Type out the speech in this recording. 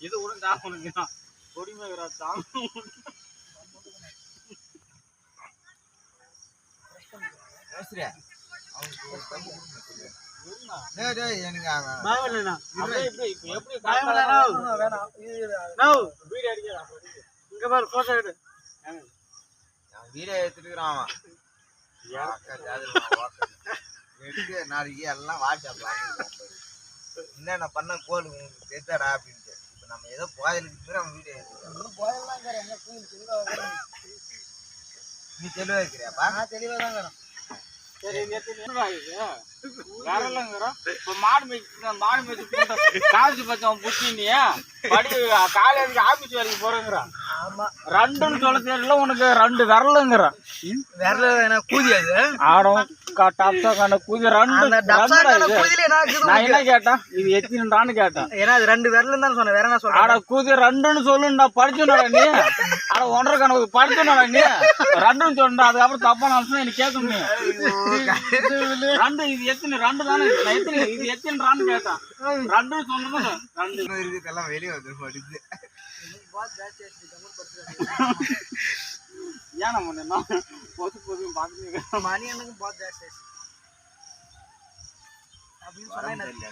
இது கூட சாப்பிடுங்க பொடிமைக்கிறா சாமி வீடியோ எடுத்துக்கிறான் நாளைக்கு எல்லாம் வாட்ஸ்அப்ல என்னென்ன பண்ண கோல் உங்களுக்கு தெரியாடா அப்படின்ட்டு இப்போ நம்ம ஏதோ கோயிலுக்கு நம்ம வீடியோ எடுத்துக்கிறோம் நீ தெளிவா இருக்கிறியாப்பா? நான் தெளிவா தான் இருக்கிறேன். சரி மாடு மேய்ச்சி காலேஜ் பச்சவன் புட்டினியா படி காலேஜுக்கு ஆபீஸ் வரைக்கும் போறேங்கிறான். ரெண்டுன்னு சொல்ல தெரியல உனக்கு, ரெண்டு விரலுங்கிறான். விரல என்ன கூதி அது ஆடம் கூதி ரெண்டு. நான் என்ன கேட்டேன், இது எத்தினான்னு கேட்டேன். ஏன்னா அது ரெண்டு விரலும் தான் சொன்னேன். வேற என்ன சொல்றேன்? ஆட கூதி ரெண்டுன்னு சொல்லுண்டா, படிச்சுடா நீ. ஆட ஒன்றரை கணக்கு படிச்சுடா நீ. ரெண்டுன்னு சொல்லுண்டா, அதுக்கப்புறம் தப்பா நினைச்சுன்னா எனக்கு கேட்கணும். ரெண்டு இது எத்தனை ரெண்டு தானே எத்தனை இது எத்தனைன்னு கேட்டான். ரெண்டுன்னு சொன்னது ரெண்டு இருக்கு எல்லாம் வெளியே வந்து படிச்சு ஏன் நம்ம பொது பொது பார்த்து மணி எனக்கு பாத் ஜாஸ்தி அப்படின்னு சொன்னா